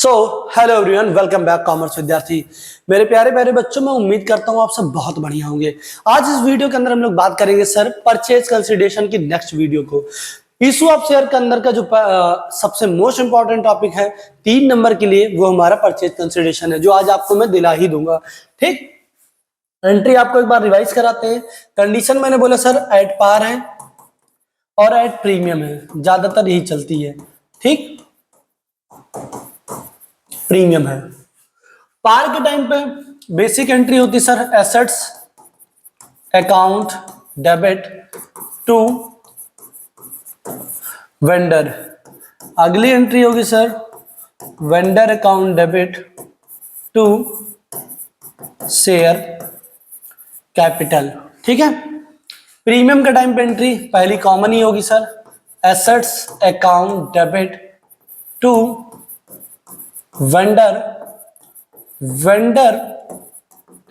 So hello everyone, welcome back commerce विद्यार्थी। मेरे प्यारे प्यारे बच्चों, मैं उम्मीद करता हूँ आप सब बहुत बढ़िया होंगे। आज इस वीडियो के अंदर हम लोग बात करेंगे सर परचेज कंसिडरेशन की नेक्स्ट वीडियो को। इशू ऑफ शेयर के अंदर का जो सबसे मोस्ट इंपॉर्टेंट टॉपिक है 3 नंबर के लिए, वो हमारा परचेज कंसिडरेशन है, जो आज आपको मैं दिला ही दूंगा। ठीक, एंट्री आपको एक बार रिवाइज कराते हैं। कंडीशन मैंने बोला सर एट पार है और एट प्रीमियम है, ज्यादातर यही चलती है। ठीक, प्रीमियम है। पार के टाइम पे बेसिक एंट्री होती sir assets account debit to vendor. अगली एंट्री होगी sir vendor account debit to share capital. ठीक है, प्रीमियम का टाइम पे एंट्री पहली कॉमन ही होगी sir assets account debit to vendor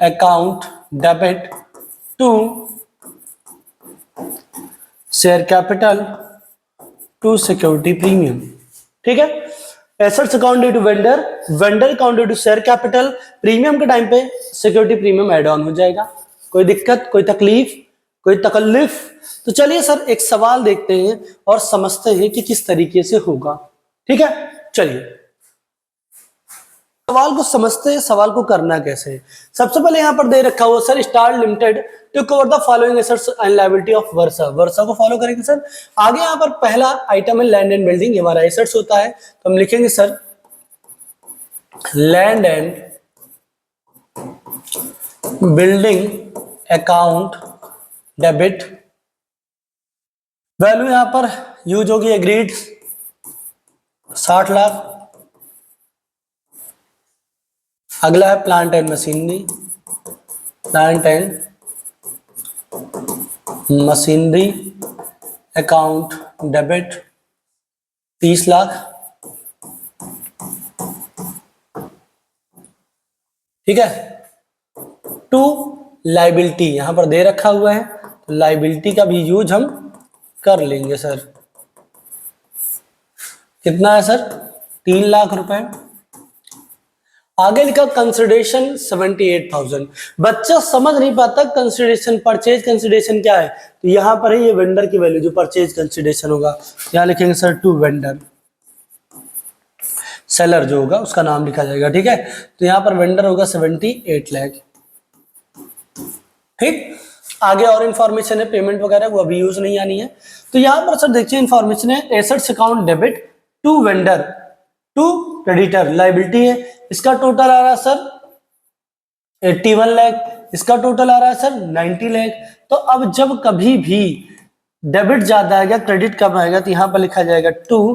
account debit to share capital to security premium. ठीक है, assets account due to vendor account due to share capital, premium के टाइम पे सिक्योरिटी प्रीमियम एड ऑन हो जाएगा। कोई दिक्कत, कोई तकलीफ, कोई तकल्लुफ? तो चलिए सर एक सवाल देखते हैं और समझते हैं कि किस तरीके से होगा। ठीक है, चलिए सवाल को समझते हैं, सवाल को करना कैसे है। सबसे पहले यहां पर दे रखा हुआ sir star limited to cover the following assets and liability of Varsha. Varsha को फॉलो करेंगे सर। आगे यहां पर पहला आइटम है लैंड एंड बिल्डिंग, ये हमारा एसेट्स होता है, तो हम लिखेंगे sir land and building account debit. Value यहां पर यूज होगी एग्रीड 60 लाख। अगला है plant and machinery, plant and machinery account debit 30 lakh. ठीक है, टू लाइबिलिटी यहां पर दे रखा हुआ है, तो लाइबिलिटी का भी यूज हम कर लेंगे सर। कितना है सर? 3 लाख रुपए। आगे लिखा कंसिडरेशन 78,000। बच्चा समझ नहीं पाता कंसिडरेशन, परचेज कंसिडरेशन क्या है, तो यहां पर है ये वेंडर की वैल्यू जो परचेज कंसिडरेशन होगा। यहां लिखेंगे सर टू वेंडर, सेलर जो होगा उसका नाम लिखा जाएगा। ठीक है, तो यहां पर वेंडर होगा 78 लाख। ठीक, आगे और इंफॉर्मेशन है पेमेंट वगैरह, वो अभी यूज नहीं आनी है। तो यहां पर सर देखिए इंफॉर्मेशन है assets account debit to vendor to creditor, liability है, इसका टोटल आ रहा है सर 81 लाख, इसका टोटल आ रहा है सर 90 लाख। तो अब जब कभी भी डेबिट ज्यादा आएगा क्रेडिट कम आएगा, तो यहां पर लिखा जाएगा टू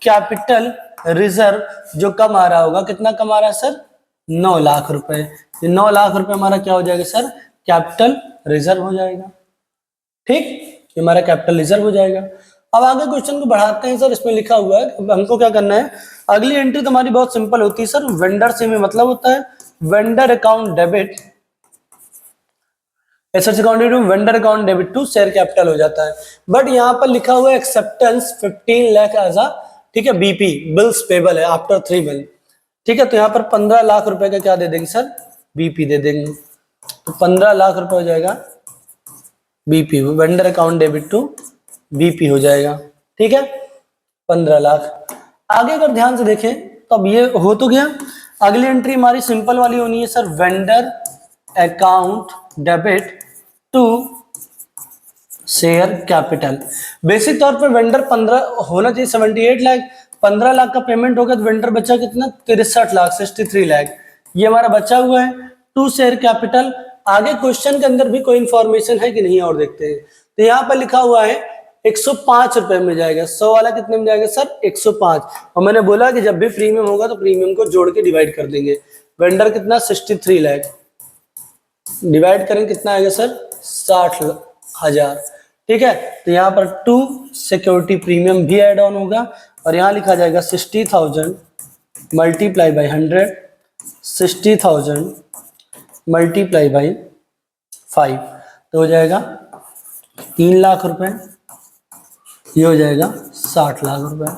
कैपिटल रिजर्व, जो कम आ रहा होगा। कितना कम आ रहा है सर? 9 लाख रुपए। 9 लाख रुपए हमारा क्या हो जाएगा सर? कैपिटल रिजर्व हो जाएगा। ठीक, ये हमारा कैपिटल रिजर्व हो जाएगा। अब आगे क्वेश्चन को बढ़ाते हैं सर। इसमें लिखा हुआ है हमको क्या करना है। अगली एंट्री तो हमारी बहुत सिंपल होती है सर, वेंडर से में मतलब होता है vendor account debit assets account to vendor account debit to share capital हो जाता है। बट यहाँ पर लिखा हुआ है एक्सेप्टेंस 15 लाख एज अ, ठीक है, बीपी बिल्स पेबल है आफ्टर 3 मंथ। ठीक है, तो यहाँ पर 15 लाख रुपए का क्या दे देंगे सर? बीपी दे देंगे। तो 15 लाख रुपए हो जाएगा BP, vendor account debit to BP हो जाएगा। ठीक है, 15 लाख। आगे अगर ध्यान से देखें तो अब ये हो तो गया। अगली एंट्री हमारी सिंपल वाली होनी है sir vendor account debit to share capital. Basic तौर पर वेंडर 15 होना चाहिए 78 लाख, 15 लाख का पेमेंट हो गया, तो वेंडर बचा कितना? 63 लाख, 63 लाख ये हमारा बचा हुआ है। टू शेयर कैपिटल, आगे क्वेश्चन के अंदर भी कोई इंफॉर्मेशन है कि नहीं और देखते हैं। तो यहाँ पर लिखा हुआ है 105 रुपए में जाएगा। 100 वाला कितने में जाएगा सर? 105। और मैंने बोला कि जब भी प्रीमियम होगा तो प्रीमियम को जोड़ के डिवाइड कर देंगे। वेंडर कितना? 63 लाख, डिवाइड करेंगे कितना आएगा सर? 60,000। ठीक है, तो यहाँ पर टू सिक्योरिटी प्रीमियम भी एड ऑन होगा और यहाँ लिखा जाएगा 60,000 मल्टीप्लाई बाई 100, 60,000 मल्टीप्लाई बाई 5, तो हो जाएगा 3 लाख रुपए। ये हो जाएगा 60 लाख रुपए।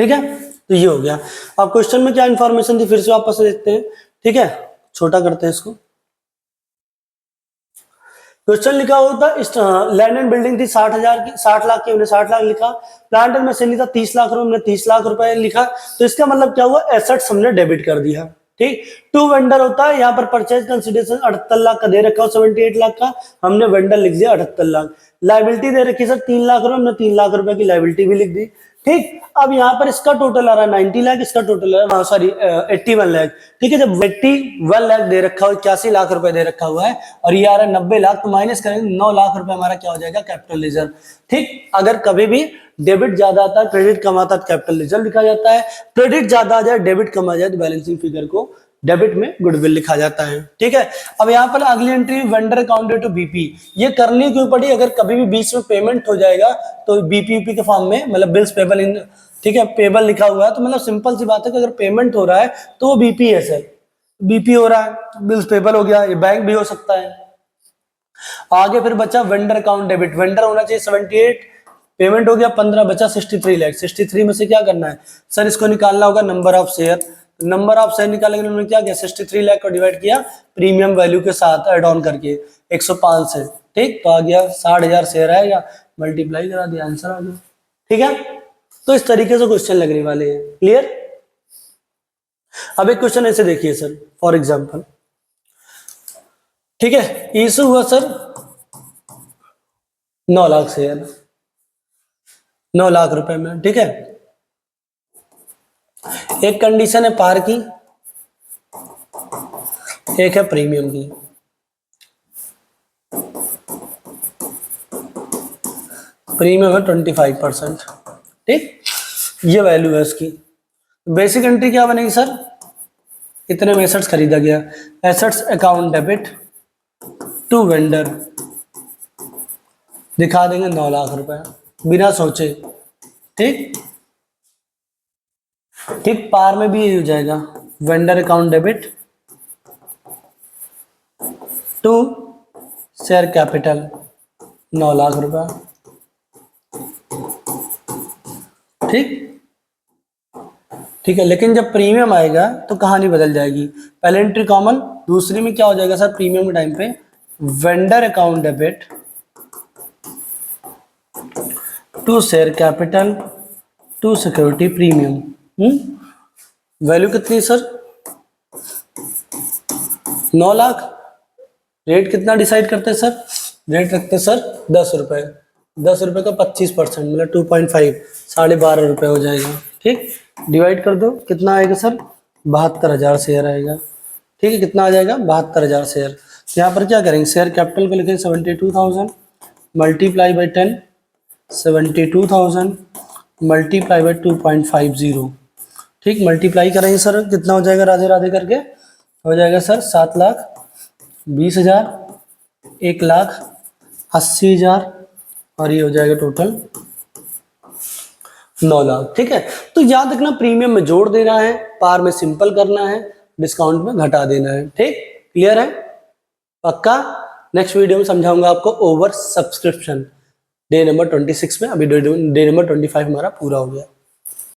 ठीक है, तो ये हो गया। अब क्वेश्चन में क्या इंफॉर्मेशन थी फिर से वापस देखते हैं। ठीक है, छोटा करते हैं इसको। क्वेश्चन लिखा होता लैंड एंड बिल्डिंग थी 60,000 की, 60 लाख की, हमने 60 लाख लिखा। प्लांट एंड मशीनरी था 30 लाख रुपए, हमने 30 लाख रुपए लिखा। तो इसका मतलब क्या हुआ, एसेट्स हमने डेबिट कर दिया। ठीक, टू वेंडर होता है, यहाँ पर परचेज कंसिडरेशन 78 लाख का दे रखा हो, 78 लाख का, हमने वेंडर लिख दिया 78 लाख। लाइबिलिटी दे रखी सर 3 लाख रुपए, हमने 3 लाख रुपए की लाइबिलिटी भी लिख दी। ठीक, अब यहाँ पर इसका टोटल आ रहा है 90 लाख, इसका टोटल आ रहा है सॉरी 81 लाख। ठीक है, जब 81 लाख दे रखा हो, 81 लाख रुपए दे रखा हुआ है और ये आ रहा है 90 लाख, तो माइनस करेंगे 9 लाख रुपए हमारा क्या हो जाएगा, कैपिटल रिजर्व। ठीक, अगर कभी भी डेबिट ज्यादा आता है, क्रेडिट कम आता है, कैपिटल रिजर्व लिखा जाता है। क्रेडिट ज्यादा आ जाए, डेबिट कम आ जाए, तो बैलेंसिंग फिगर को डेबिट में गुडविल लिखा जाता है। ठीक है, अब यहाँ पर अगली entry vendor account to BP, ये करनी क्यों पड़ी, अगर कभी भी बीच में पेमेंट हो जाएगा तो बीपीयूपी के फॉर्म में, मतलब बिल्स पेबल इन, ठीक है, पेबल लिखा हुआ है, तो मतलब सिंपल सी बात है कि अगर पेमेंट हो रहा है तो वो बीपी है सर, बीपी हो रहा है, बिल्स पेबल हो गया, ये बैंक भी हो सकता है। आगे फिर बचा वेंडर अकाउंट डेबिट, वेंडर होना चाहिए 78, पेमेंट हो गया 15, बचा 63 लाख। 63 में से क्या करना है सर, इसको निकालना होगा number of share. Number of share निकालेंगे, उन्होंने क्या किया, 63 लाख को डिवाइड किया प्रीमियम वैल्यू के साथ ऐड ऑन करके 105 से। ठीक, तो आ गया 60,000 शेयर आएगा, मल्टीप्लाई करा दिया, आंसर आ गया। ठीक है, तो इस तरीके से क्वेश्चन लगने वाले हैं। क्लियर। अब एक क्वेश्चन ऐसे देखिए सर, फॉर एग्जाम्पल, ठीक है, इशू हुआ सर 9 लाख शेयर, 9 लाख रुपए में। ठीक है, एक कंडीशन है पार की, एक है प्रीमियम की। प्रीमियम है 25%। ठीक, ये वैल्यू है उसकी। बेसिक एंट्री क्या बनेगी सर, इतने में एसेट्स खरीदा गया, assets account debit to vendor, दिखा देंगे 9 लाख रुपए बिना सोचे। ठीक, ठीक, पार में भी यही हो जाएगा, vendor account debit to share capital 9 lakh रुपए। ठीक, ठीक है, लेकिन जब प्रीमियम आएगा तो कहानी बदल जाएगी। पहले एंट्री कॉमन, दूसरी में क्या हो जाएगा सर, प्रीमियम के टाइम पे vendor account debit to share capital to security premium. Value कितनी है सर, 9 लाख। रेट कितना डिसाइड करते हैं सर, रेट रखते हैं सर 10 रुपए, 10 रुपए का 25%, मतलब 2.5, 12.5 रुपए हो जाएगा। ठीक, डिवाइड कर दो, कितना आएगा सर, 72,000 शेयर आएगा। ठीक है, कितना आ जाएगा, 72,000 शेयर। तो यहाँ पर क्या करेंगे, शेयर कैपिटल को लिखेंगे 72,000 मल्टीप्लाई बाई 10, 72,000 मल्टीप्लाई बाई 2.50। ठीक, मल्टीप्लाई करेंगे सर, कितना हो जाएगा, राधे राधे करके हो जाएगा सर 7,20,000, 1,80,000 और ये हो जाएगा टोटल 9 लाख। ठीक है, तो याद रखना प्रीमियम में जोड़ देना है, पार में सिंपल करना है, डिस्काउंट में घटा देना है। ठीक, क्लियर है, पक्का। नेक्स्ट वीडियो में समझाऊंगा आपको ओवर सब्सक्रिप्शन डे नंबर 26 में, अभी डे नंबर 25 हमारा पूरा हो गया।